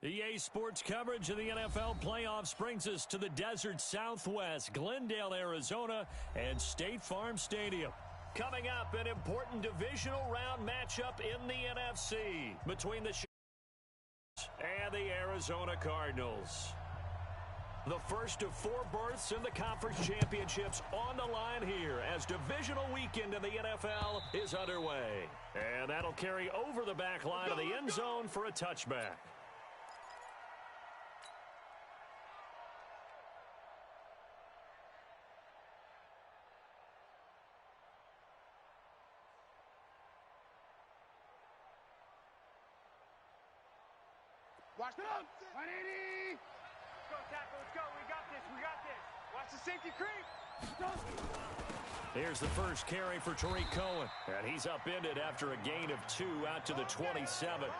EA Sports coverage of the NFL playoffs brings us to the desert Southwest, Glendale, Arizona, and State Farm Stadium. Coming up, an important divisional round matchup in the NFC between the and the Arizona Cardinals. The first of 4 berths in the conference championships on the line here as divisional weekend in the NFL is underway. And that'll carry over the back line of the end zone for a touchback. Watch it. 180. Go, tackle. Let's go. We got this. We got this. Watch the safety creep. Here's the first carry for Tariq Cohen. And he's upended after a gain of 2 out to the 27.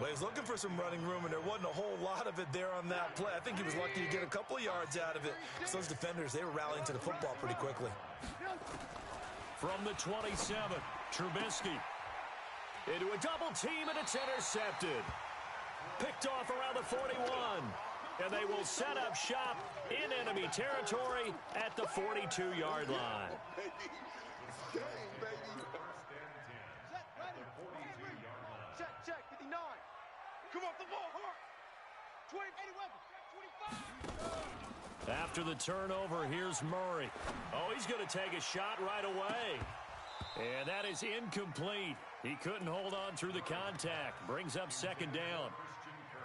Well, he's looking for some running room, and there wasn't a whole lot of it there on that play. I think he was lucky to get a couple of yards out of it. Because those defenders, they were rallying to the football pretty quickly. From the 27, Trubisky. Into a double team, and it's intercepted. Picked off around the 41. And they will set up shop in enemy territory at the 42-yard line. Check, 59. Come off the ball, hard. 20, 25. After the turnover, here's Murray. Oh, he's going to take a shot right away. And that is incomplete. He couldn't hold on through the contact. Brings up second down.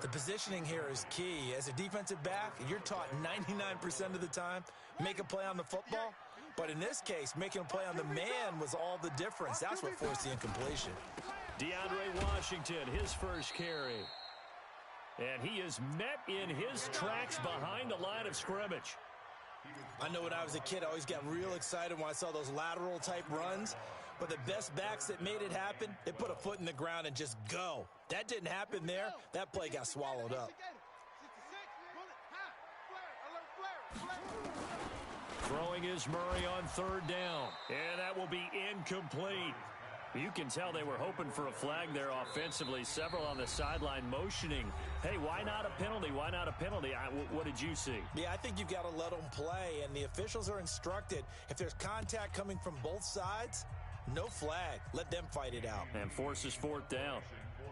The positioning here is key. As a defensive back, you're taught 99% of the time, make a play on the football. But in this case, making a play on the man was all the difference. That's what forced the incompletion. DeAndre Washington, his first carry. And he is met in his tracks behind the line of scrimmage. I know when I was a kid, I always got real excited when I saw those lateral-type runs. But the best backs that made it happen, they put a foot in the ground and just go. That didn't happen there. That play got swallowed up. Throwing is Murray on third down. And that will be incomplete. You can tell they were hoping for a flag there offensively. Several on the sideline motioning. Hey, why not a penalty? Why not a penalty? What did you see? Yeah, I think you've got to let them play. And the officials are instructed, if there's contact coming from both sides, no flag. Let them fight it out. And forces fourth down.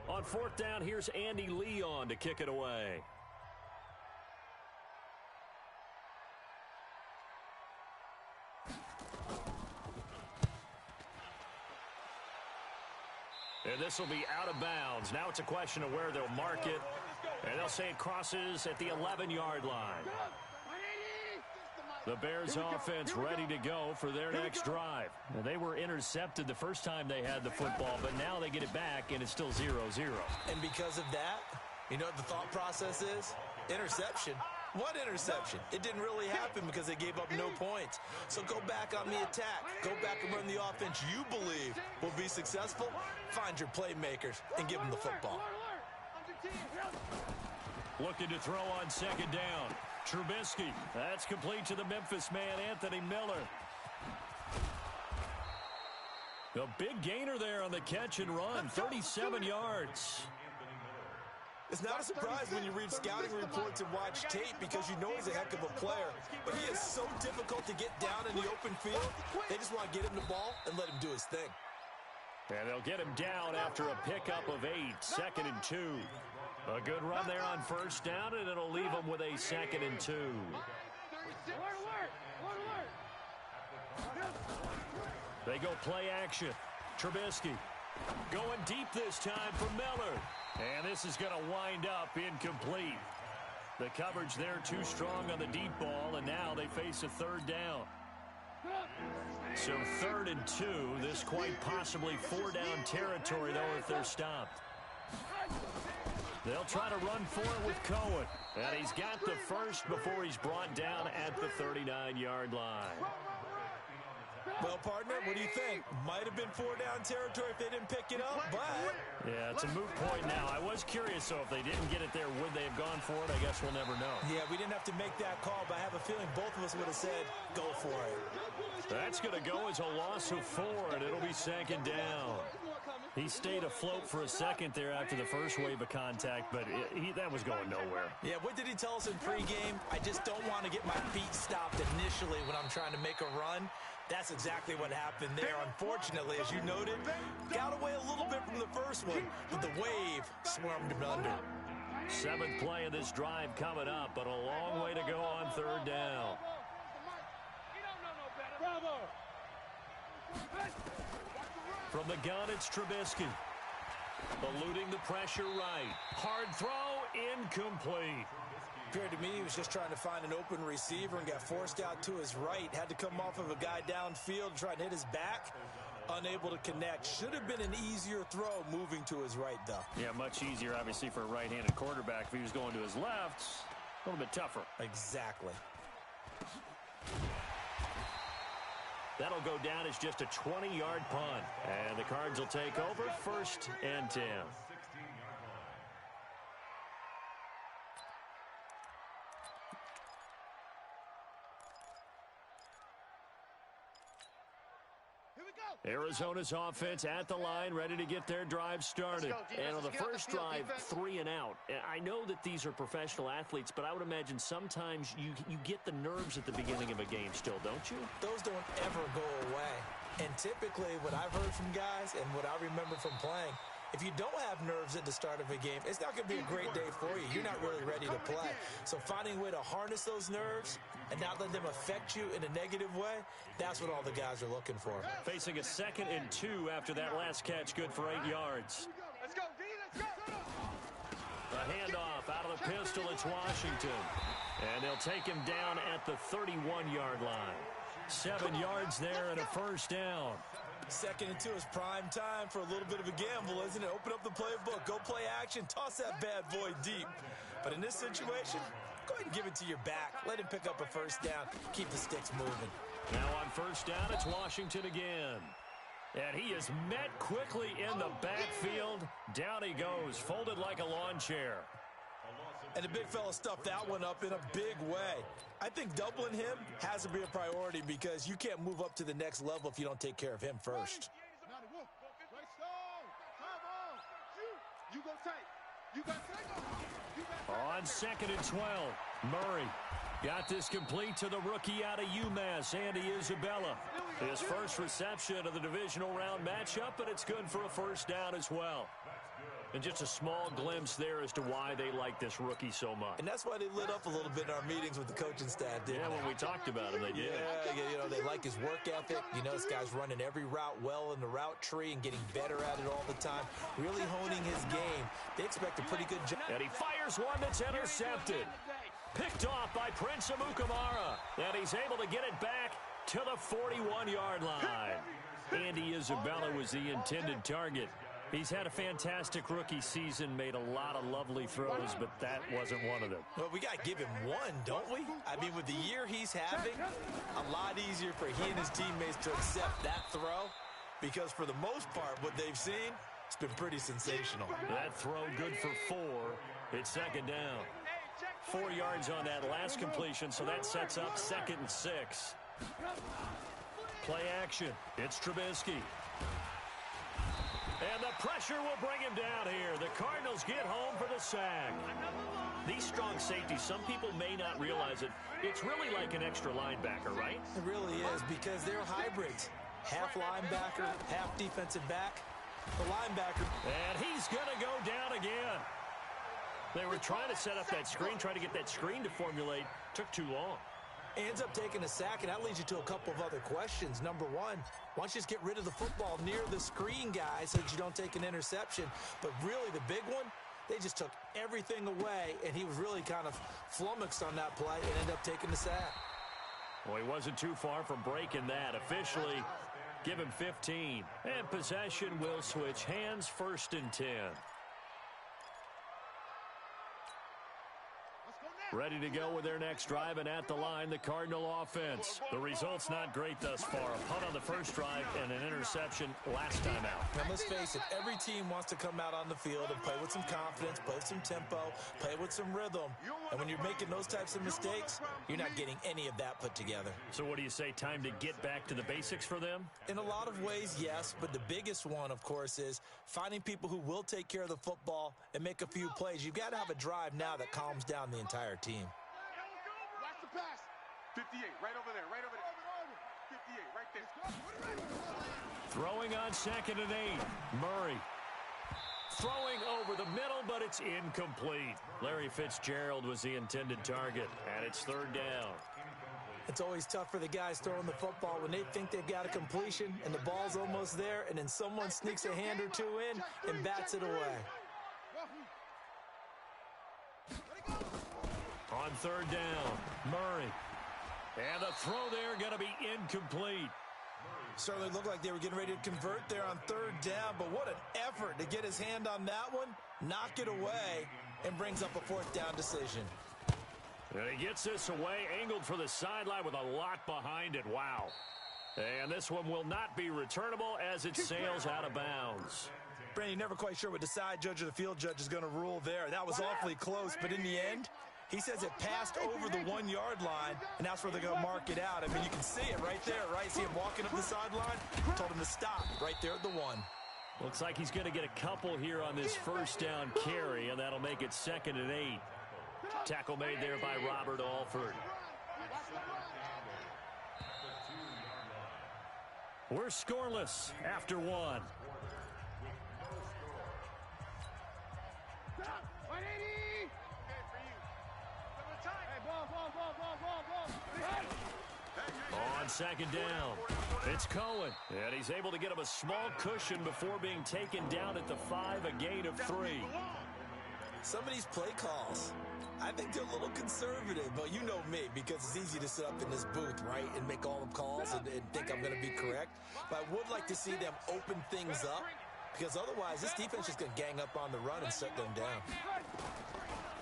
On fourth down, here's Andy Leon to kick it away. And this will be out of bounds. Now it's a question of where they'll mark it. And they'll say it crosses at the 11-yard line. The Bears offense ready to go for their next drive. Now, they were intercepted the first time they had the football, but now they get it back, and it's still 0-0. And because of that, you know what the thought process is? Interception. What interception? It didn't really happen because they gave up no points. So go back on the attack. Go back and run the offense you believe will be successful. Find your playmakers and give them the football. Looking to throw on second down. Trubisky. That's complete to the Memphis man, Anthony Miller. A big gainer there on the catch and run. 37 yards. It's not a surprise when you read scouting reports and watch tape because you know he's a heck of a player. But he is so difficult to get down in the open field. They just want to get him the ball and let him do his thing. And they'll get him down after a pickup of 8, 2nd and 2. A good run there on first down, and it'll leave them with a 2nd and 2. They go play action. Trubisky going deep this time for Miller. And this is going to wind up incomplete. The coverage there too strong on the deep ball, and now they face a third down. So 3rd and 2. This quite possibly 4-down territory, though, if they're stopped. They'll try to run for it with Cohen. And he's got the first before he's brought down at the 39-yard line. Well, partner, what do you think? Might have been 4-down territory if they didn't pick it up, but... Yeah, it's a moot point now. I was curious, though, if they didn't get it there, would they have gone for it? I guess we'll never know. Yeah, we didn't have to make that call, but I have a feeling both of us would have said, go for it. That's going to go as a loss of 4, and it'll be 2nd down. He stayed afloat for a second there after the first wave of contact, but that was going nowhere. Yeah, what did he tell us in pregame? I just don't want to get my feet stopped initially when I'm trying to make a run. That's exactly what happened there. Unfortunately, as you noted, got away a little bit from the first one, but the wave swarmed him under. 7th play of this drive coming up, but a long way to go on 3rd down. From the gun, it's Trubisky. Eluding the pressure right. Hard throw, incomplete. Appeared to me he was just trying to find an open receiver and got forced out to his right. Had to come off of a guy downfield, try and hit his back. Unable to connect. Should have been an easier throw moving to his right, though. Yeah, much easier, obviously, for a right-handed quarterback. If he was going to his left, a little bit tougher. Exactly. That'll go down as just a 20-yard punt. And the Cards will take over 1st and 10. Arizona's offense at the line, ready to get their drive started. And on the first drive, 3 and out. I know that these are professional athletes, but I would imagine sometimes you get the nerves at the beginning of a game still, don't you? Those don't ever go away. And typically, what I've heard from guys and what I remember from playing, if you don't have nerves at the start of a game, it's not going to be a great day for you. You're not really ready to play. So finding a way to harness those nerves and not let them affect you in a negative way, that's what all the guys are looking for. Facing a 2nd and 2 after that last catch, good for 8 yards. Let's go, D, let's go. A handoff out of the pistol, it's Washington. And they'll take him down at the 31-yard line. 7 yards there and a 1st down. 2nd and 2 is prime time for a little bit of a gamble, isn't it? Open up the playbook, go play action, toss that bad boy deep. But in this situation, go ahead and give it to your back. Let him pick up a 1st down. Keep the sticks moving. Now on 1st down, it's Washington again. And he is met quickly in the backfield. Down he goes, folded like a lawn chair. And the big fella stuffed that one up in a big way. I think doubling him has to be a priority because you can't move up to the next level if you don't take care of him first. On 2nd and 12, Murray got this complete to the rookie out of UMass, Andy Isabella. His first reception of the divisional round matchup, and it's good for a 1st down as well. And just a small glimpse there as to why they like this rookie so much. And that's why they lit up a little bit in our meetings with the coaching staff, didn't they? When we talked about him, they did. Yeah, you know, they like his work ethic. You know, this guy's running every route well in the route tree and getting better at it all the time. Really honing his game. They expect a pretty good job. And he fires one that's intercepted. Picked off by Prince Amukamara. And he's able to get it back to the 41-yard line. Andy Isabella was the intended target. He's had a fantastic rookie season, made a lot of lovely throws, but that wasn't one of them. Well, we got to give him one, don't we? I mean, with the year he's having, a lot easier for he and his teammates to accept that throw because for the most part, what they've seen, it's been pretty sensational. That throw good for 4. It's 2nd down. 4 yards on that last completion, so that sets up 2nd and 6. Play action. It's Trubisky. And the pressure will bring him down here. The Cardinals get home for the sack. These strong safeties, some people may not realize it. It's really like an extra linebacker, right? It really is because they're hybrids. Half linebacker, half defensive back. The linebacker. And he's going to go down again. They were trying to set up that screen, trying to get that screen to formulate. Took too long. Ends up taking a sack, and that leads you to a couple of other questions. Number one, why don't you just get rid of the football near the screen guy so that you don't take an interception? But really, the big one, they just took everything away, and he was really kind of flummoxed on that play and ended up taking the sack. Well, he wasn't too far from breaking that. Officially, give him 15. And possession will switch hands, 1st and 10. Let's go now. Ready to go with their next drive, and at the line, the Cardinal offense. The result's not great thus far. A punt on the first drive and an interception last time out. Now, let's face it, every team wants to come out on the field and play with some confidence, play with some tempo, play with some rhythm. And when you're making those types of mistakes, you're not getting any of that put together. So what do you say, time to get back to the basics for them? In a lot of ways, yes, but the biggest one, of course, is finding people who will take care of the football and make a few plays. You've got to have a drive now that calms down the entire team. Watch the pass. 58, right over there, right over there. 58, right there. Throwing on 2nd and 8. Murray. Throwing over the middle, but it's incomplete. Larry Fitzgerald was the intended target, and it's 3rd down. It's always tough for the guys throwing the football when they think they've got a completion and the ball's almost there, and then someone sneaks a hand or two in and bats it away. On 3rd down, Murray. And the throw there going to be incomplete. Certainly looked like they were getting ready to convert there on 3rd down, but what an effort to get his hand on that one, knock it away, and brings up a 4th down decision. And he gets this away, angled for the sideline with a lot behind it. Wow. And this one will not be returnable as it sails out of bounds. Brandon, you're never quite sure what the side judge or the field judge is going to rule there. That was awfully close, but in the end, he says it passed over the 1-yard line, and that's where they're going to mark it out. I mean, you can see it right there, right? See him walking up the sideline? Told him to stop right there at the 1. Looks like he's going to get a couple here on this 1st down carry, and that'll make it 2nd and 8. Tackle made there by Robert Alford. We're scoreless after 1. On 2nd down, it's Cohen, and he's able to get him a small cushion before being taken down at the 5, a gain of 3. Some of these play calls, I think they're a little conservative, but you know me, because it's easy to sit up in this booth, right, and make all the calls and think I'm going to be correct. But I would like to see them open things up, because otherwise this defense is going to gang up on the run and shut them down.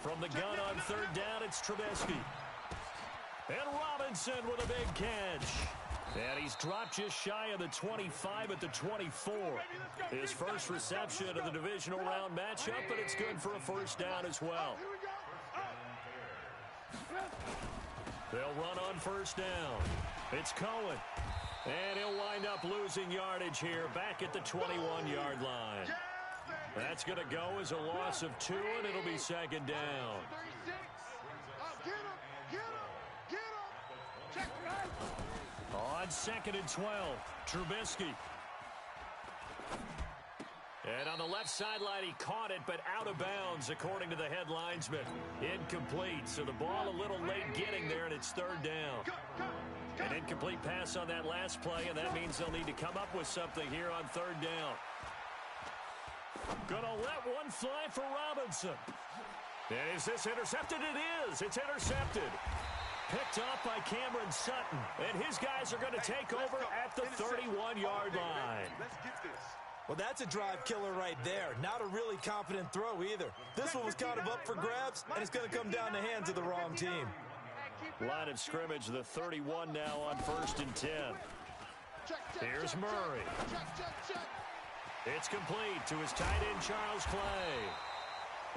From the gun on 3rd down, it's Trubisky. And Robinson with a big catch. And he's dropped just shy of the 25 at the 24. His first reception of the divisional round matchup, but it's good for a 1st down as well. They'll run on 1st down. It's Cohen. And he'll wind up losing yardage here back at the 21-yard line. That's going to go as a loss of 2, and it'll be 2nd down. On 2nd and 12, Trubisky. And on the left sideline, he caught it, but out of bounds, according to the head linesman. Incomplete, so the ball a little late getting there, and it's 3rd down. An incomplete pass on that last play, and that means they'll need to come up with something here on 3rd down. Gonna let one fly for Robinson. And is this intercepted? It is. It's intercepted. Picked off by Cameron Sutton. And his guys are going to take over at the 31-yard line. Let's get this. Well, that's a drive killer right there. Not a really confident throw either. This one was kind of up for grabs, and it's going to come down the hands of the wrong team. Line of scrimmage, the 31 now on 1st and 10. Here's Murray. It's complete to his tight end, Charles Clay.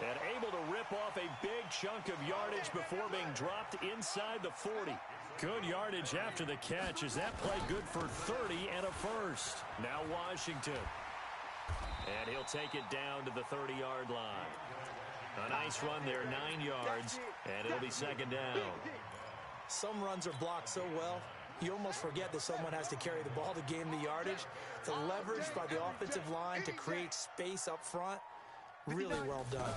And able to rip off a big chunk of yardage before being dropped inside the 40. Good yardage after the catch. Is that play good for 30 and a 1st? Now Washington. And he'll take it down to the 30-yard line. A nice run there, 9 yards, and it'll be 2nd down. Some runs are blocked so well, you almost forget that someone has to carry the ball to gain the yardage. The leverage by the offensive line to create space up front, really well done.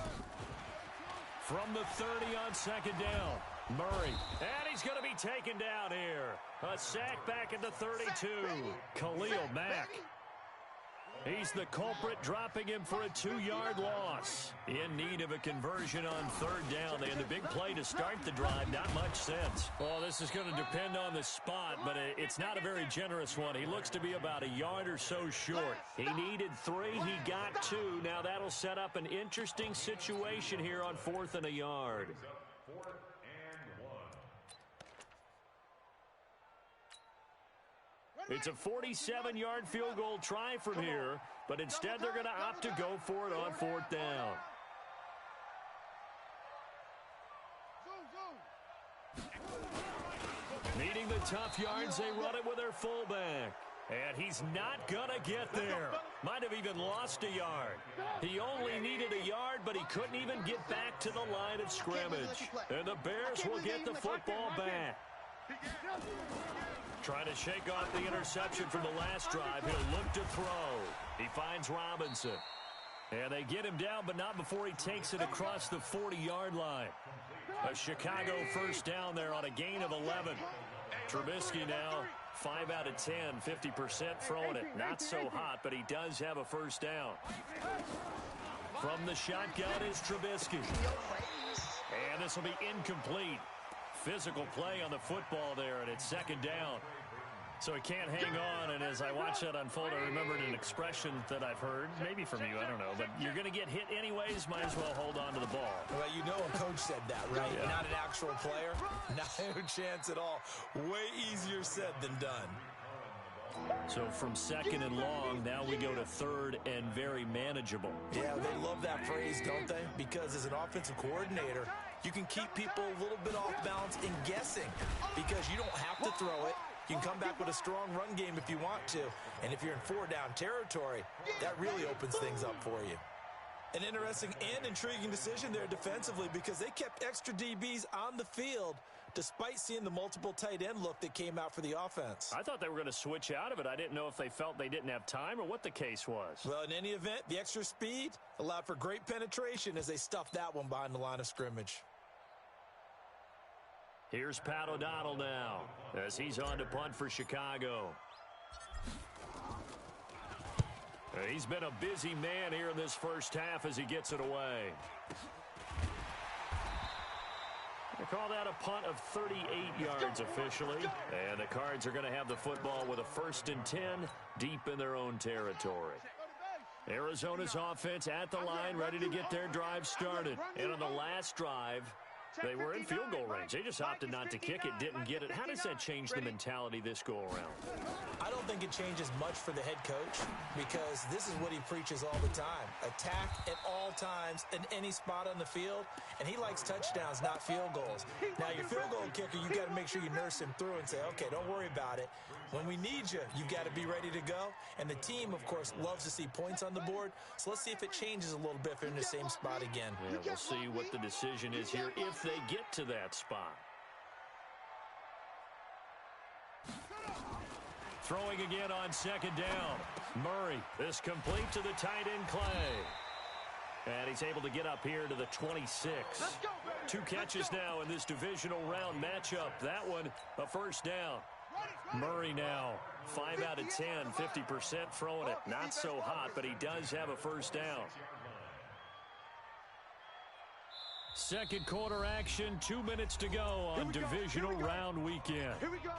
From the 30 on 2nd down, Murray. And he's going to be taken down here. A sack back at the 32. Khalil Mack. He's the culprit, dropping him for a 2-yard loss. In need of a conversion on 3rd down. They had the big play to start the drive. Not much sense. Well, this is going to depend on the spot, but it's not a very generous one. He looks to be about a yard or so short. He needed 3. He got 2. Now that'll set up an interesting situation here on 4th and a yard. It's a 47-yard field goal try from here, but instead they're going to opt to go for it on 4th down. Needing the tough yards, they run it with their fullback. And he's not going to get there. Might have even lost a yard. He only needed a yard, but he couldn't even get back to the line of scrimmage. And the Bears will get the football back. Trying to shake off the interception from the last drive. He'll look to throw. He finds Robinson. And they get him down, but not before he takes it across the 40-yard line. A Chicago first down there on a gain of 11. Trubisky now 5 out of 10, 50% throwing it. Not so hot, but he does have a first down. From the shotgun is Trubisky. And this will be incomplete. Physical play on the football there, and it's 2nd down. So he can't hang on, and as I watch that unfold, I remembered an expression that I've heard, maybe from you, I don't know, but you're going to get hit anyways, might as well hold on to the ball. Well, you know a coach said that, right? Yeah. Not an actual player. No chance at all. Way easier said than done. So from 2nd and long, now we go to 3rd and very manageable. Yeah, they love that phrase, don't they? Because as an offensive coordinator, you can keep people a little bit off balance and guessing because you don't have to throw it. You can come back with a strong run game if you want to. And if you're in 4-down territory, that really opens things up for you. An interesting and intriguing decision there defensively because they kept extra DBs on the field despite seeing the multiple tight end look that came out for the offense. I thought they were going to switch out of it. I didn't know if they felt they didn't have time or what the case was. Well, in any event, the extra speed allowed for great penetration as they stuffed that one behind the line of scrimmage. Here's Pat O'Donnell now as he's on to punt for Chicago. He's been a busy man here in this first half as he gets it away. They call that a punt of 38 yards officially. And the Cards are going to have the football with a 1st and 10 deep in their own territory. Arizona's offense at the line, ready to get their drive started. And on the last drive, they were in field goal range. They just opted not to kick it, didn't get it. How does that change the mentality this go-around? I don't think it changes much for the head coach because this is what he preaches all the time. Attack at all times in any spot on the field, and he likes touchdowns, not field goals. Now, your field goal kicker, you got to make sure you nurse him through and say, okay, don't worry about it. When we need you, you got to be ready to go. And the team, of course, loves to see points on the board. So let's see if it changes a little bit if they're in the same spot again. Yeah, we'll see what the decision is here if they get to that spot. Throwing again on 2nd down. Murray, this complete to the tight end Clay. And he's able to get up here to the 26. 2 catches now in this divisional round matchup. That one, a first down. Murray now, 5 out of 10, 50% throwing it. Not so hot, but he does have a first down. Second quarter action, 2 minutes to go on divisional round weekend. Here we go.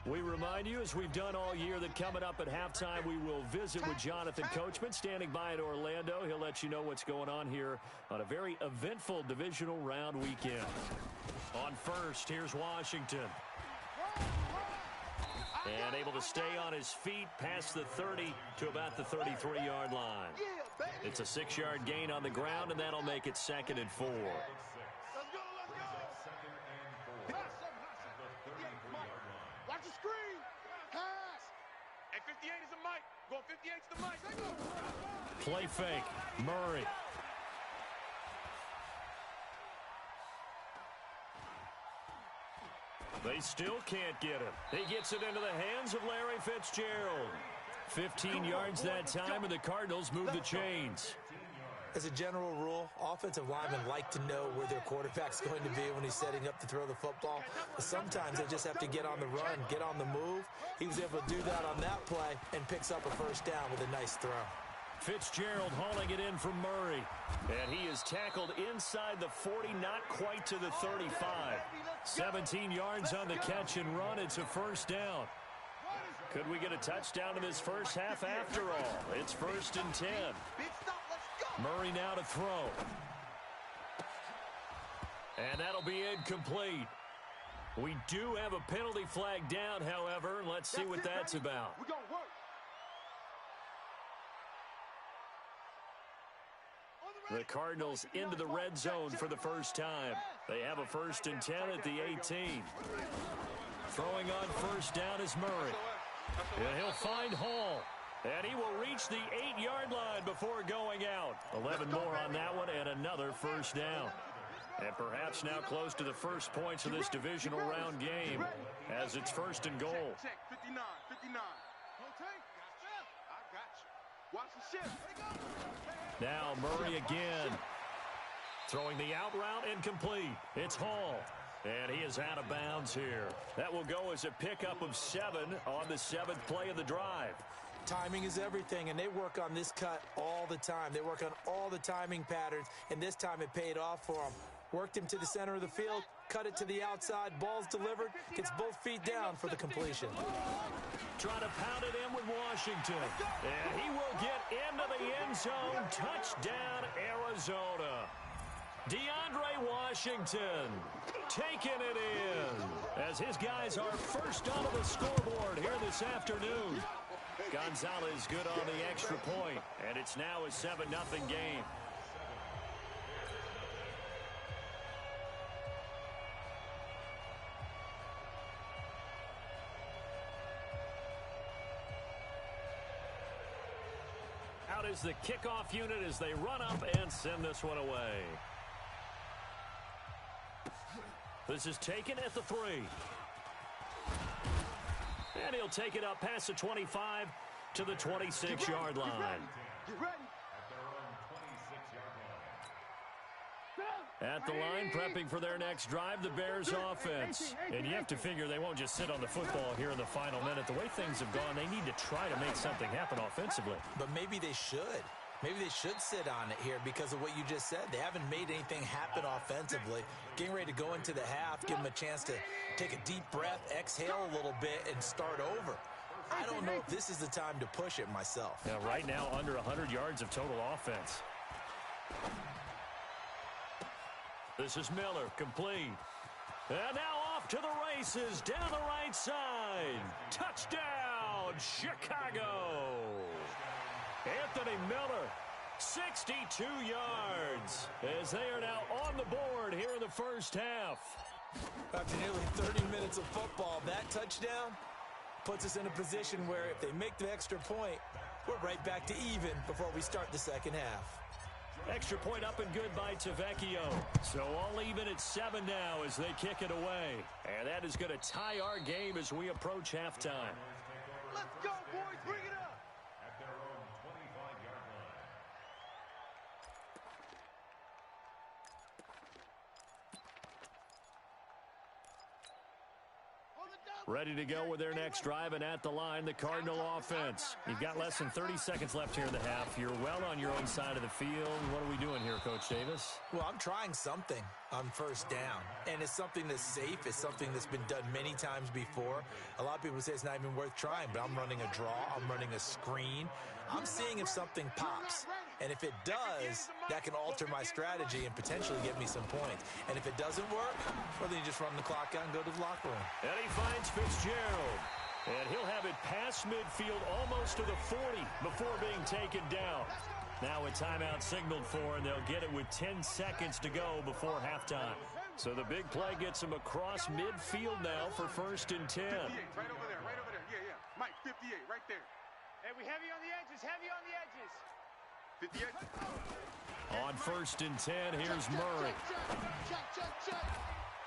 We remind you, as we've done all year, that coming up at halftime, we will visit with Jonathan Coachman, standing by in Orlando. He'll let you know what's going on here on a very eventful divisional round weekend. On first, here's Washington. And able to stay on his feet past the 30 to about the 33-yard line. It's a 6-yard gain on the ground, and that'll make it 2nd and 4. Watch the screen. Pass. And 58 is the mic. Going 58 to the mic. Play fake. Murray. They still can't get him. He gets it into the hands of Larry Fitzgerald. 15 yards that time, and the Cardinals move the chains. As a general rule, offensive linemen like to know where their quarterback's going to be when he's setting up to throw the football. But sometimes they just have to get on the run, get on the move. He was able to do that on that play and picks up a first down with a nice throw. Fitzgerald hauling it in from Murray. And he is tackled inside the 40, not quite to the 35. 17 yards on the catch and run. It's a first down. Could we get a touchdown in this first half after all? It's 1st and 10. Murray now to throw. And that'll be incomplete. We do have a penalty flag down, however. Let's see what that's about. We're gonna work. The Cardinals into the red zone for the first time. They have a 1st and 10 at the 18. Throwing on first down is Murray. And he'll find Hall. And he will reach the 8-yard line before going out. 11 more on that one and another first down. And perhaps now close to the first points of this divisional round game as it's 1st and goal. Check, 59, 59. I got you. Watch the shift. Now Murray again. Throwing the out route incomplete. It's Hall. And he is out of bounds here. That will go as a pickup of 7 on the 7th play of the drive. Timing is everything, and they work on this cut all the time. They work on all the timing patterns, and this time it paid off for them. Worked him to the center of the field, cut it to the outside, ball's delivered, gets both feet down for the completion. Trying to pound it in with Washington. And he will get into the end zone. Touchdown, Arizona. DeAndre Washington taking it in as his guys are first onto the scoreboard here this afternoon. Gonzalez good on the extra point, and it's now a 7-0 game. Out is the kickoff unit as they run up and send this one away. This is taken at the 3. And he'll take it up past the 25 to the 26-yard line. Get ready. At the line, prepping for their next drive, the Bears offense. And you have to figure they won't just sit on the football here in the final minute. The way things have gone, they need to try to make something happen offensively. But maybe they should. Maybe they should sit on it here because of what you just said. They haven't made anything happen offensively. Getting ready to go into the half, give them a chance to take a deep breath, exhale a little bit, and start over. I don't know if this is the time to push it myself. Now, right now, under 100 yards of total offense. This is Miller, complete. And now off to the races, down the right side. Touchdown, Chicago. Anthony Miller, 62 yards, as they are now on the board here in the first half. After nearly 30 minutes of football, that touchdown puts us in a position where if they make the extra point, we're right back to even before we start the second half. Extra point up and good by Tavecchio. So all even at 7 now as they kick it away. And that is going to tie our game as we approach halftime. Let's go, boys. Bring it up. At their own 25-yard line. Ready to go with their next drive, and at the line, the Cardinal offense. You've got less than 30 seconds left here in the half. You're well on your own side of the field. What are we doing here, Coach Davis? Well, I'm trying something on first down, and it's something that's safe. It's something that's been done many times before. A lot of people say it's not even worth trying, but I'm running a draw. I'm running a screen. I'm seeing if something pops. And if it does, that can alter my strategy and potentially get me some points. And if it doesn't work, well, then you just run the clock out and go to the locker room. And he finds Fitzgerald. And he'll have it past midfield almost to the 40 before being taken down. Now a timeout signaled for, and they'll get it with 10 seconds to go before halftime. So the big play gets him across midfield now for 1st and 10. 58, right over there, right over there. Yeah, yeah. Mike, 58, right there. Hey, we heavy on the edges, heavy on the edges. 58. On 1st and 10, here's Murray.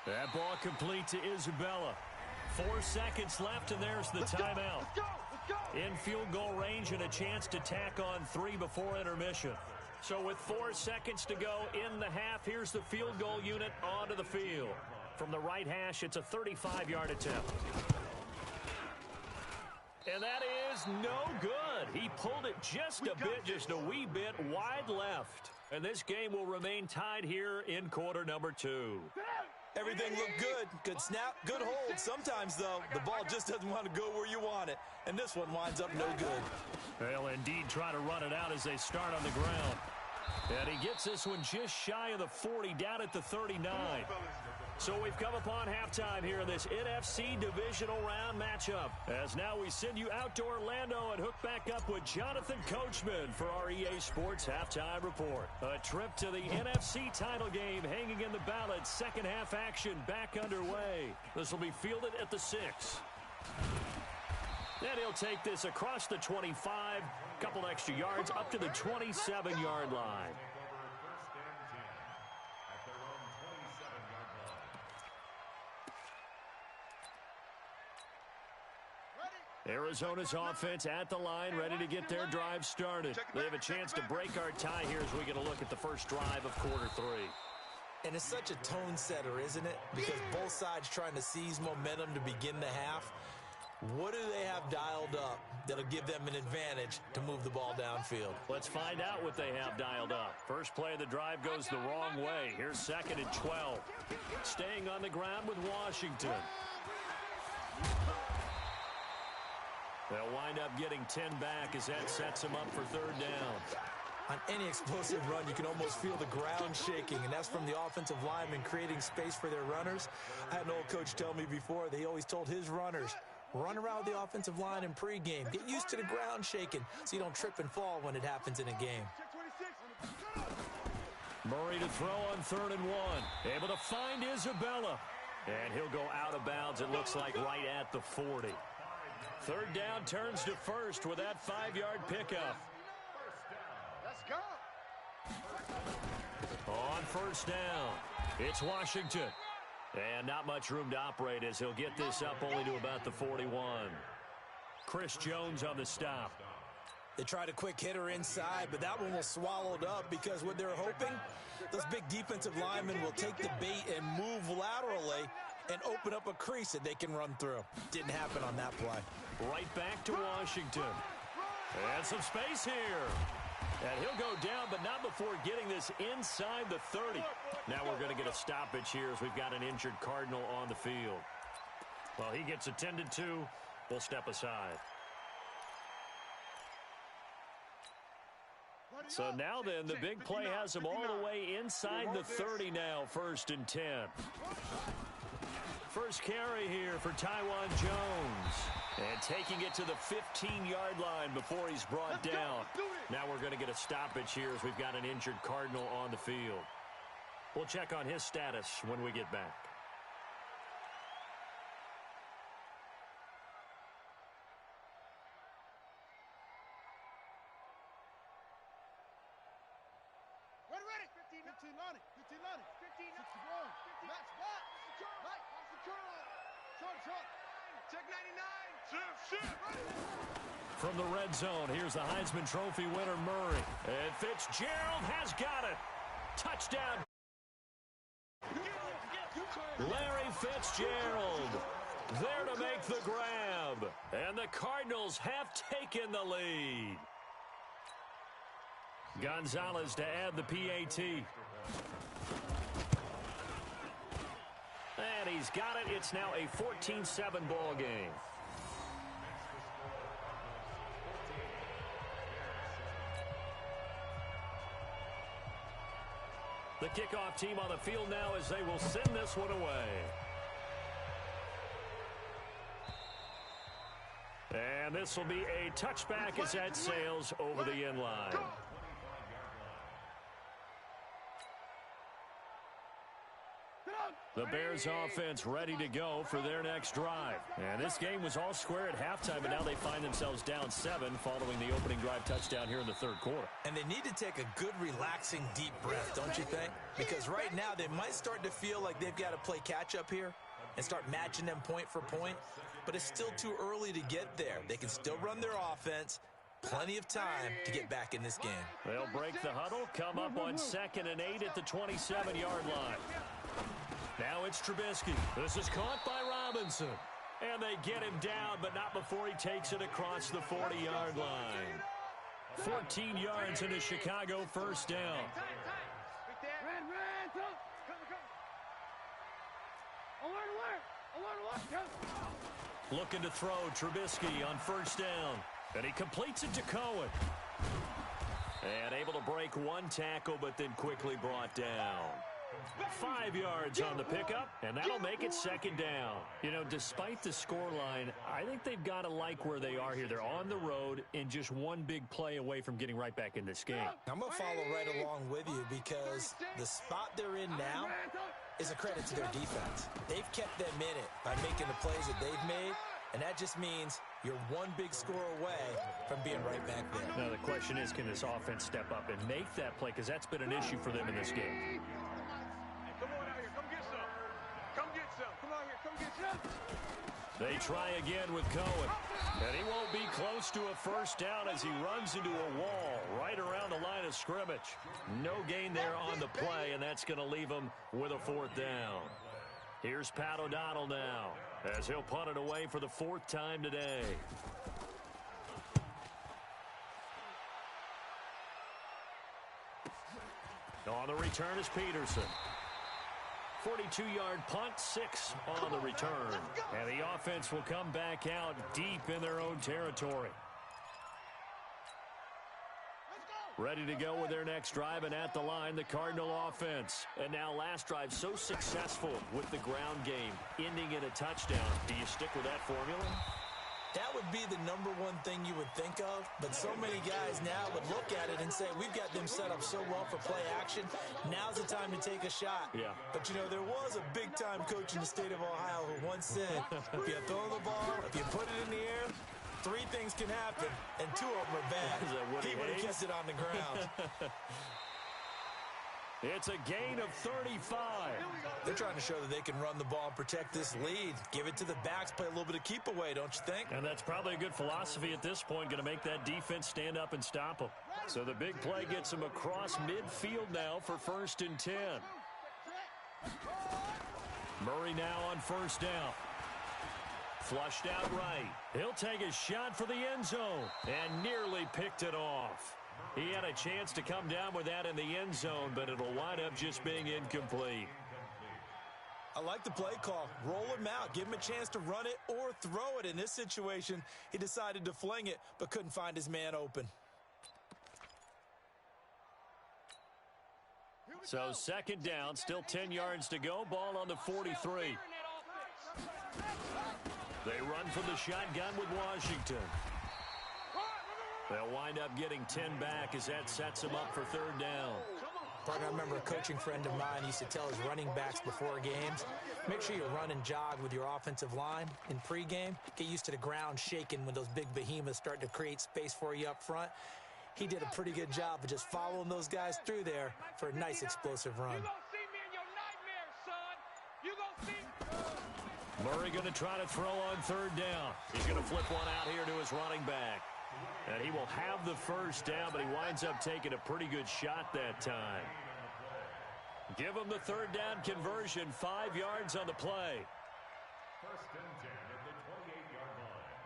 That ball complete to Isabella. 4 seconds left, and there's the timeout. In field goal range and a chance to tack on 3 before intermission. So with 4 seconds to go in the half, here's the field goal unit onto the field. From the right hash, it's a 35-yard attempt. And that is no good. He pulled it just a bit, just a wee bit wide left. And this game will remain tied here in quarter number 2. Everything looked good. Good snap, good hold. Sometimes, though, the ball just doesn't want to go where you want it. And this one winds up no good. They'll indeed try to run it out as they start on the ground. And he gets this one just shy of the 40, down at the 39. So we've come upon halftime here in this NFC divisional round matchup. As now we send you out to Orlando and hook back up with Jonathan Coachman for our EA Sports Halftime Report. A trip to the NFC title game hanging in the balance. Second half action back underway. This will be fielded at the 6. Then he'll take this across the 25. Couple extra yards up to the 27-yard line. Arizona's offense at the line, ready to get their drive started. They have a chance to break our tie here as we get a look at the first drive of quarter 3. And it's such a tone setter, isn't it? Because both sides trying to seize momentum to begin the half. What do they have dialed up that'll give them an advantage to move the ball downfield? Let's find out what they have dialed up. First play of the drive goes the wrong way. Here's 2nd and 12. Staying on the ground with Washington. They'll wind up getting 10 back as that sets them up for 3rd down. On any explosive run, you can almost feel the ground shaking, and that's from the offensive linemen creating space for their runners. I had an old coach tell me before, he always told his runners, run around the offensive line in pregame. Get used to the ground shaking so you don't trip and fall when it happens in a game. Murray to throw on 3rd and 1. Able to find Isabella. And he'll go out of bounds, it looks like, right at the 40. 3rd down turns to 1st with that 5-yard pickup. Let's go. On 1st down, it's Washington. And not much room to operate as he'll get this up only to about the 41. Chris Jones on the stop. They tried a quick hitter inside, but that one was swallowed up because what they're hoping, those big defensive linemen will take the bait and move laterally and open up a crease that they can run through. Didn't happen on that play. Right back to Washington. And some space here. And he'll go down, but not before getting this inside the 30. Now we're going to get a stoppage here as we've got an injured Cardinal on the field. Well, he gets attended to. We'll step aside. So now then, the big play has him all the way inside the 30 now, 1st and 10. First carry here for Taiwan Jones. And taking it to the 15-yard line before he's brought down. Now we're going to get a stoppage here as we've got an injured Cardinal on the field. We'll check on his status when we get back. Ready. 15 Lonnie. 15 Lonnie. 15 61. Match back. Mike, watch the curl. Short. Check 99. Shift. From the red zone, here's the Heisman Trophy winner, Murray. And Fitzgerald has got it. Touchdown. Larry Fitzgerald there to make the grab. And the Cardinals have taken the lead. Gonzalez to add the PAT. And he's got it. It's now a 14-7 ball game. The kickoff team on the field now as they will send this one away. And this will be a touchback as that sails over the end line. The Bears offense ready to go for their next drive. And this game was all square at halftime, but now they find themselves down 7 following the opening drive touchdown here in the 3rd quarter. And they need to take a good, relaxing, deep breath, don't you think? Because right now they might start to feel like they've got to play catch-up here and start matching them point for point. But it's still too early to get there. They can still run their offense. Plenty of time to get back in this game. They'll break the huddle, come up on 2nd and 8 at the 27-yard line. Now it's Trubisky. This is caught by Robinson. And they get him down, but not before he takes it across the 40-yard line. 14 yards into Chicago, 1st down. Looking to throw Trubisky on 1st down. And he completes it to Cohen. And able to break one tackle, but then quickly brought down. 5 yards on the pickup, and that'll make it second down. You know, despite the scoreline, I think they've got to like where they are here. They're on the road and just one big play away from getting right back in this game. I'm going to follow right along with you because the spot they're in now is a credit to their defense. They've kept them in it by making the plays that they've made, and that just means you're one big score away from being right back there. Now, the question is, can this offense step up and make that play? Because that's been an issue for them in this game. Come on out here. Come get some. Come get some. Come out here. Come get some. They try again with Cohen. And he won't be close to a first down as he runs into a wall right around the line of scrimmage. No gain there on the play, and that's going to leave him with a fourth down. Here's Pat O'Donnell now as he'll punt it away for the 4th time today. On the return is Peterson. 42-yard punt, 6 on the return. And the offense will come back out deep in their own territory. Ready to go with their next drive, and at the line, the Cardinal offense. And now last drive so successful with the ground game, ending in a touchdown. Do you stick with that formula? That would be the #1 thing you would think of, but so many guys now would look at it and say, we've got them set up so well for play action. Now's the time to take a shot. Yeah. But, you know, there was a big-time coach in the state of Ohio who once said, if you throw the ball, if you put it in the air, 3 things can happen, and 2 of them are bad. He would have kept it on the ground. It's a gain of 35. They're trying to show that they can run the ball and protect this lead. Give it to the backs, play a little bit of keep away, don't you think? And that's probably a good philosophy at this point, going to make that defense stand up and stop them. So the big play gets them across midfield now for 1st and 10. Murray now on 1st down. Flushed out right. He'll take a shot for the end zone and nearly picked it off. He had a chance to come down with that in the end zone, but it'll wind up just being incomplete. I like the play call. Roll him out. Give him a chance to run it or throw it. In this situation, he decided to fling it, but couldn't find his man open. So 2nd down, still 10 yards to go. Ball on the 43. They run from the shotgun with Washington. They'll wind up getting 10 back as that sets them up for 3rd down. Partner, I remember a coaching friend of mine used to tell his running backs before games, make sure you run and jog with your offensive line in pregame. Get used to the ground shaking when those big behemoths start to create space for you up front. He did a pretty good job of just following those guys through there for a nice explosive run. You gonna see me in your nightmares, son. You gonna see. Murray going to try to throw on 3rd down. He's going to flip one out here to his running back. And he will have the 1st down, but he winds up taking a pretty good shot that time. Give him the 3rd down conversion, 5 yards on the play. 1st and 10 at the 28-yard line.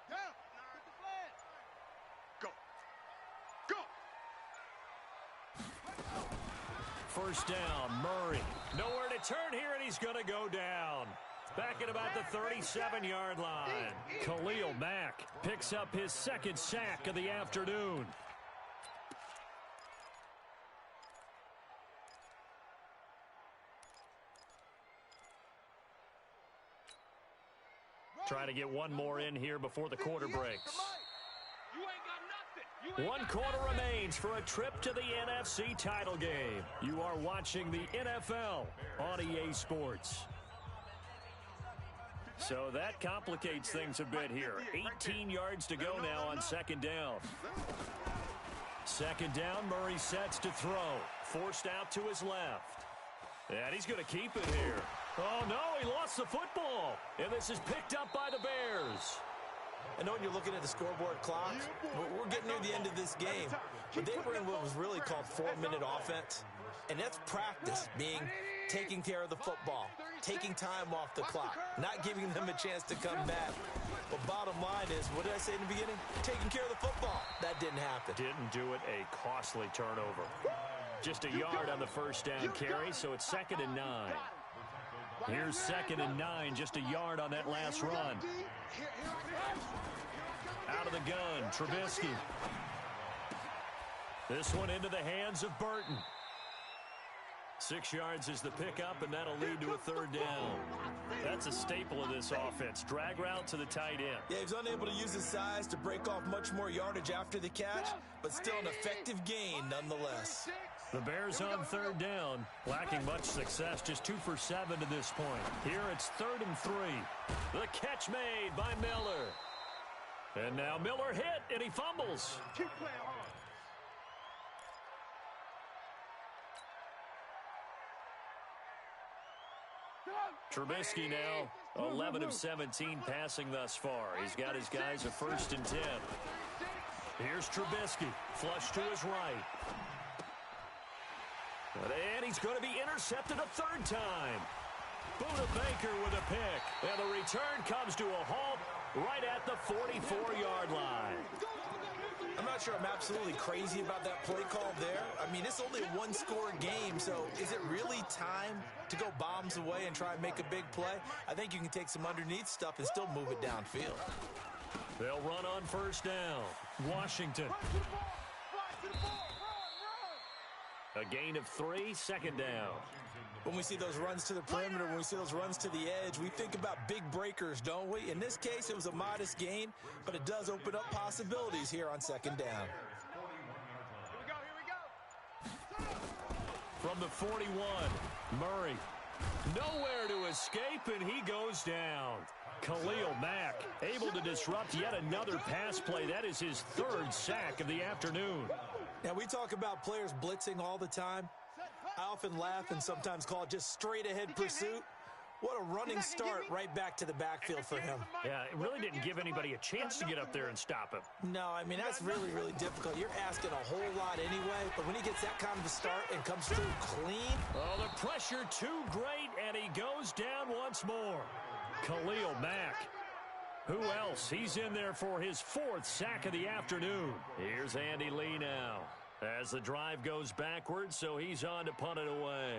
Down. Get the flag. Go. 1st down, Murray. Nowhere to turn here, and he's going to go down. Back at about the 37-yard line. Khalil Mack picks up his 2nd sack of the afternoon. Try to get one more in here before the quarter breaks. You ain't got nothing. One quarter remains for a trip to the NFC title game. You are watching the NFL on EA Sports. So that complicates things a bit here. 18 yards to go now on 2nd down. 2nd down, Murray sets to throw. Forced out to his left. And he's going to keep it here. Oh, no, he lost the football. And this is picked up by the Bears. I know when you're looking at the scoreboard clock, we're getting near the end of this game. But they were in what was really called 4-minute offense. And that's practice, being taking care of the football, taking time off the clock, not giving them a chance to come back. But bottom line is, what did I say in the beginning? Taking care of the football. That didn't happen. Didn't do it. A costly turnover. Just a yard on the 1st down carry, so it's 2nd and 9. Here's 2nd and 9, just a yard on that last run. Out of the gun, Trubisky. This one into the hands of Burton. 6 yards is the pickup, and that'll lead to a third down. That's a staple of this offense. Drag route to the tight end. Yeah, he's unable to use his size to break off much more yardage after the catch, but still an effective gain nonetheless. The Bears on third down, lacking much success, just 2 for 7 to this point. Here it's 3rd and 3. The catch made by Miller. And now Miller hit, and he fumbles. Keep playing hard. Trubisky now 11 of 17 passing thus far. He's got his guys a 1st and 10. Here's Trubisky, flush to his right. And he's going to be intercepted a 3rd time. Buda Baker with a pick. And the return comes to a halt right at the 44-yard line. I'm not sure I'm absolutely crazy about that play call there. I mean, it's only a one-score game, so is it really time to go bombs away and try and make a big play? I think you can take some underneath stuff and still move it downfield. They'll run on 1st down. Washington. A gain of 3, 2nd down. When we see those runs to the perimeter, when we see those runs to the edge, we think about big breakers, don't we? In this case, it was a modest gain, but it does open up possibilities here on 2nd down. Here we go. From the 41, Murray. Nowhere to escape, and he goes down. Khalil Mack able to disrupt yet another pass play. That is his 3rd sack of the afternoon. Now, we talk about players blitzing all the time. I often laugh and sometimes call it just straight-ahead pursuit. What a running start right back to the backfield for him. Yeah, it really didn't give anybody a chance to get up there and stop him. No, I mean, that's really, really difficult. You're asking a whole lot anyway, but when he gets that kind of a start and comes through clean. Oh, the pressure too great, and he goes down once more. Khalil Mack. Who else? He's in there for his 4th sack of the afternoon. Here's Andy Lee now. As the drive goes backwards, so he's on to punt it away.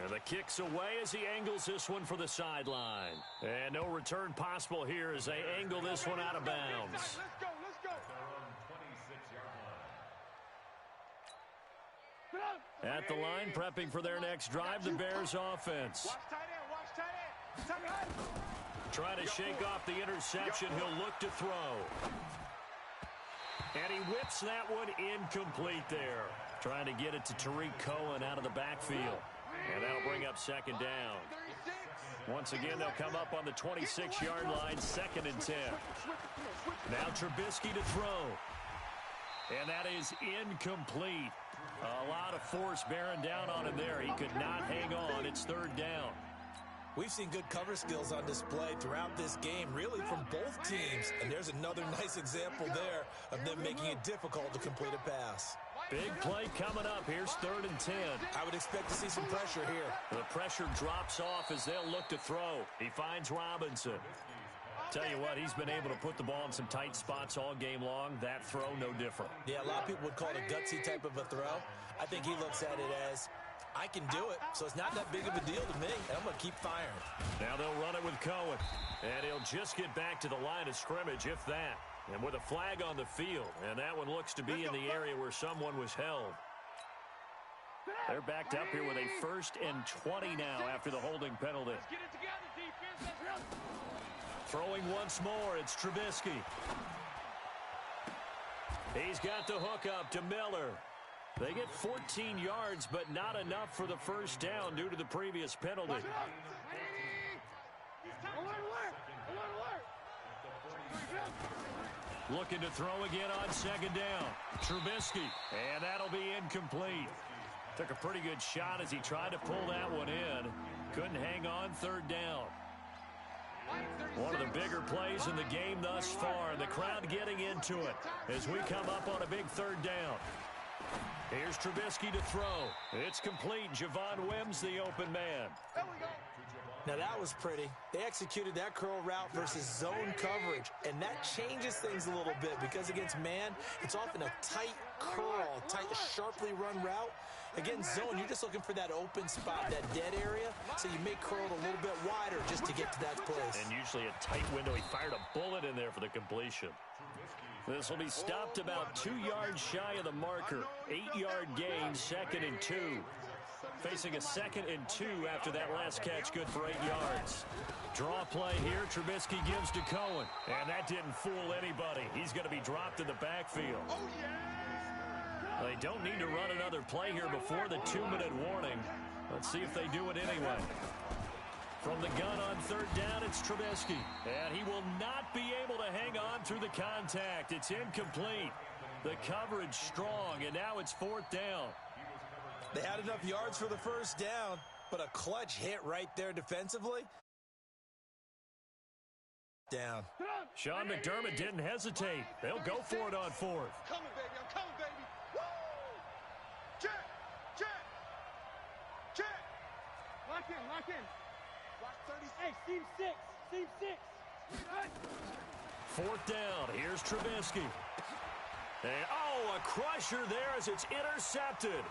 And the kick's away as he angles this one for the sideline. And no return possible here as they angle this one out of bounds. Let's go. At the line, prepping for their next drive, the Bears offense. Watch tight end. Trying to shake off the interception. He'll look to throw. And he whips that one incomplete there. Trying to get it to Tariq Cohen out of the backfield. And that'll bring up 2nd down. Once again, they'll come up on the 26-yard line, 2nd and 10. Now Trubisky to throw. And that is incomplete. A lot of force bearing down on him there. He could not hang on. It's 3rd down. We've seen good cover skills on display throughout this game, really from both teams. And there's another nice example there of them making it difficult to complete a pass. Big play coming up. Here's 3rd and 10. I would expect to see some pressure here. The pressure drops off as they'll look to throw. He finds Robinson. Tell you what, he's been able to put the ball in some tight spots all game long. That throw, no different. Yeah, a lot of people would call it a gutsy type of a throw. I think he looks at it as, I can do it, so it's not that big of a deal to me, and I'm going to keep firing. Now they'll run it with Cohen, and he'll just get back to the line of scrimmage, if that. And with a flag on the field, and that one looks to be in the area where someone was held. They're backed up here with a 1st and 20 now after the holding penalty. Let's get it together, defense. Let's go. Throwing once more, it's Trubisky. He's got the hook up to Miller. They get 14 yards, but not enough for the 1st down due to the previous penalty. Looking to throw again on 2nd down. Trubisky, and that'll be incomplete. Took a pretty good shot as he tried to pull that one in. Couldn't hang on 3rd down. One of the bigger plays in the game thus far. The crowd getting into it as we come up on a big 3rd down. Here's Trubisky to throw. It's complete. Javon Wims, the open man. Now that was pretty. They executed that curl route versus zone coverage, and that changes things a little bit because against man, it's often a tight curl, tight, sharply run route. Against zone, you're just looking for that open spot, that dead area, so you may curl it a little bit wider just to get to that place. And usually a tight window. He fired a bullet in there for the completion. This will be stopped about 2 yards shy of the marker. 8-yard gain, 2nd and 2. Facing a 2nd and 2 after that last catch, good for 8 yards. Draw play here, Trubisky gives to Cohen. And that didn't fool anybody. He's going to be dropped in the backfield. They don't need to run another play here before the 2-minute warning. Let's see if they do it anyway. From the gun on 3rd down, it's Trubisky. And he will not be able to hang on through the contact. It's incomplete. The coverage strong, and now it's 4th down. They had enough yards for the 1st down, but a clutch hit right there defensively. Down. Sean McDermott didn't hesitate. They'll go for it on 4th. Coming, baby. I'm coming, baby. Woo! Check. Check. Check. Lock in. Lock in. Lock 30. Hey, seam 6. Seam 6. 4th down. Here's Trubisky. And, a crusher there as it's intercepted.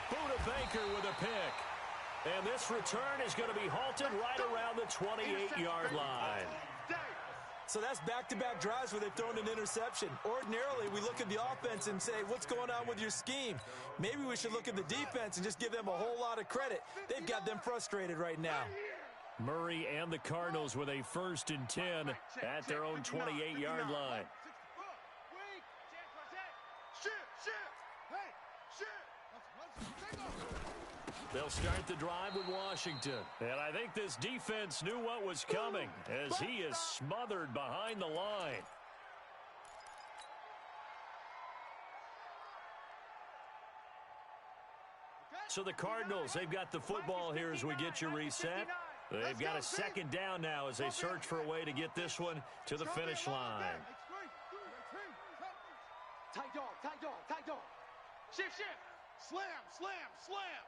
Buda Baker with a pick. And this return is going to be halted right around the 28-yard line. So that's back-to-back drives where they've thrown an interception. Ordinarily, we look at the offense and say, what's going on with your scheme? Maybe we should look at the defense and just give them a whole lot of credit. They've got them frustrated right now. Murray and the Cardinals with a 1st and 10 at their own 28-yard line. They'll start the drive with Washington. And I think this defense knew what was coming as he is smothered behind the line. So the Cardinals, they've got the football here as we get you reset. They've got a 2nd down now as they search for a way to get this one to the finish line. Tight dog, tight dog, tight dog. Shift, shift. Slam, slam, slam.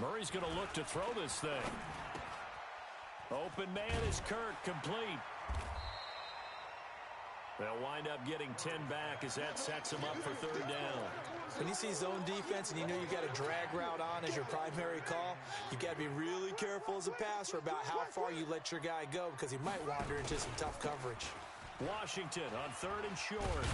Murray's going to look to throw this thing. Open man is Kirk, complete. They'll wind up getting 10 back as that sets him up for 3rd down. When you see zone defense and you know you got a drag route on as your primary call, you got to be really careful as a passer about how far you let your guy go because he might wander into some tough coverage. Washington on 3rd and short.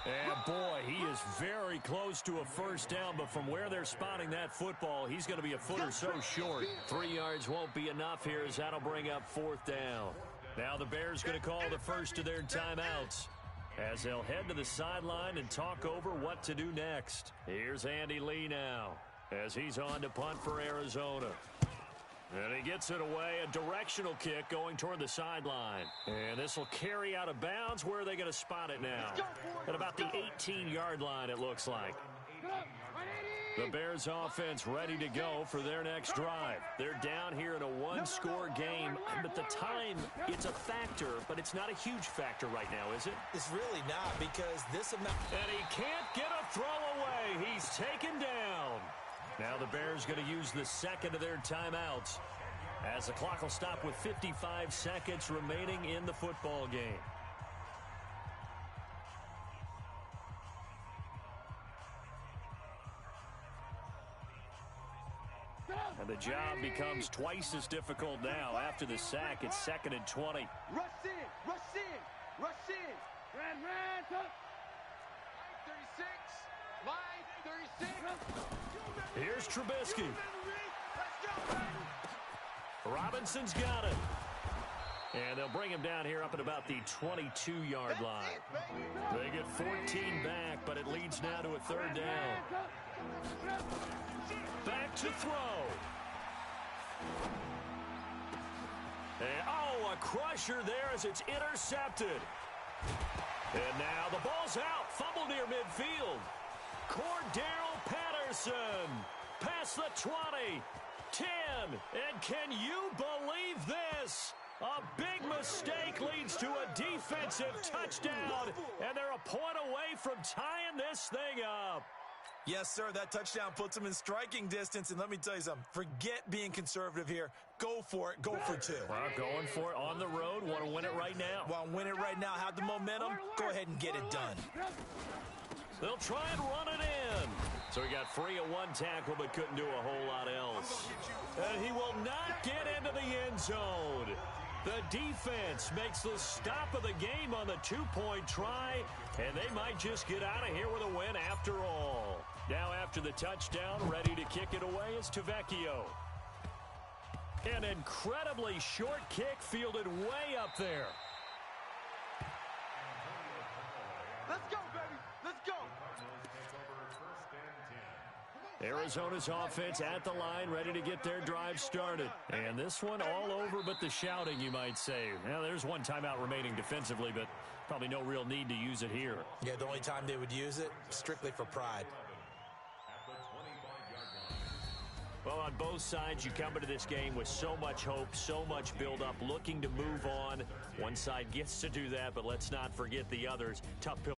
And boy, he is very close to a 1st down, but from where they're spotting that football, he's going to be a foot or so short. 3 yards won't be enough here as that'll bring up 4th down. Now the Bears going to call the first of their timeouts as they'll head to the sideline and talk over what to do next. Here's Andy Lee now as he's on to punt for Arizona. And he gets it away, a directional kick going toward the sideline. And this will carry out of bounds. Where are they going to spot it now? At about the 18-yard line, it looks like. The Bears offense ready to go for their next drive. They're down here in a one-score game, but the time, it's a factor, but it's not a huge factor right now, is it? It's really not because this amount... And he can't get a throw away. He's taken down. Now the Bears going to use the second of their timeouts as the clock will stop with 55 seconds remaining in the football game. And the job becomes twice as difficult now. After the sack, it's 2nd and 20. Rush in, rush in, rush in. Ran, up. Line 36, line 36. Here's Trubisky. Robinson's got it. And they'll bring him down here up at about the 22-yard line. They get 14 back, but it leads now to a 3rd down. Back to throw. And, a crusher there as it's intercepted. And now the ball's out. Fumble near midfield. Cordero Patterson. Past the 20. 10. And can you believe this? A big mistake leads to a defensive touchdown. And they're a point away from tying this thing up. Yes, sir, that touchdown puts them in striking distance. And let me tell you something, forget being conservative here. Go for it. Go for 2. Well, going for it on the road. Want to win it right now. Want to win it right now. Have the momentum. Go ahead and get it done. They'll try and run it in. So he got free of one tackle but couldn't do a whole lot else. And he will not get into the end zone. The defense makes the stop of the game on the two-point try, and they might just get out of here with a win after all. Now after the touchdown, ready to kick it away is Tavecchio. An incredibly short kick fielded way up there. Let's go, baby. Let's go. Arizona's offense at the line, ready to get their drive started. And this one all over but the shouting, you might say. Now, there's one timeout remaining defensively, but probably no real need to use it here. Yeah, the only time they would use it, strictly for pride. Well, on both sides, you come into this game with so much hope, so much build-up, looking to move on. One side gets to do that, but let's not forget the others. Tough pill.